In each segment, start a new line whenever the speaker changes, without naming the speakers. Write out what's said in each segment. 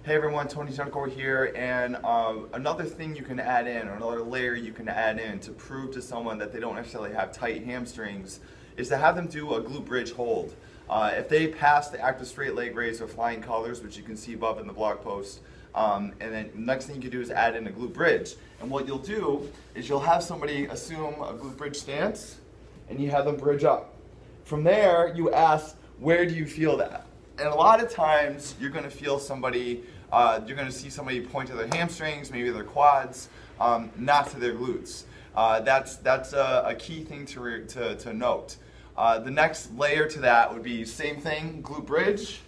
Hey everyone, Tony Gentilcore here, and another thing you can add in, or another layer you can add in to prove to someone that they don't necessarily have tight hamstrings is to have them do a glute bridge hold. If they pass the active straight leg raise or flying colors, which you can see above in the blog post, and then the next thing you can do is add in a glute bridge. And what you'll do is you'll have somebody assume a glute bridge stance, and you have them bridge up. From there, you ask, where do you feel that? And a lot of times, you're going to feel somebody, you're going to see somebody point to their hamstrings, maybe their quads, not to their glutes. That's a key thing to note. The next layer to that would be same thing, glute bridge,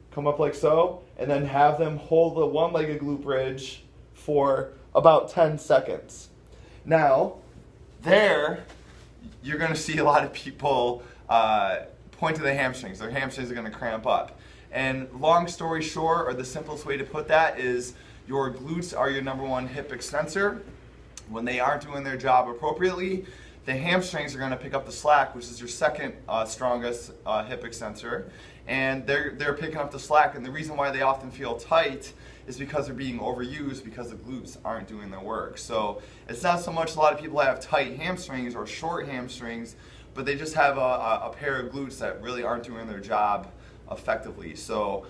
come up like so, and then have them hold the one-legged glute bridge for about 10 seconds. Now, there, you're going to see a lot of people point to the hamstrings. Their hamstrings are going to cramp up. And long story short, or the simplest way to put that is your glutes are your number one hip extensor. When they aren't doing their job appropriately, the hamstrings are going to pick up the slack, which is your second strongest hip extensor. And they're picking up the slack. And the reason why they often feel tight is because they're being overused because the glutes aren't doing their work. So it's not so much a lot of people have tight hamstrings or short hamstrings, but they just have a pair of glutes that really aren't doing their job effectively. So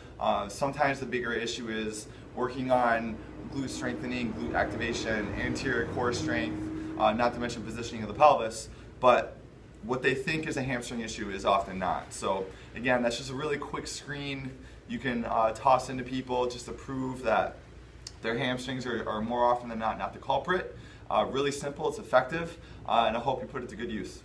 sometimes the bigger issue is working on glute strengthening, glute activation, anterior core strength, not to mention positioning of the pelvis, but what they think is a hamstring issue is often not. So again, that's just a really quick screen you can toss into people just to prove that their hamstrings are more often than not the culprit. Really simple, it's effective, and I hope you put it to good use.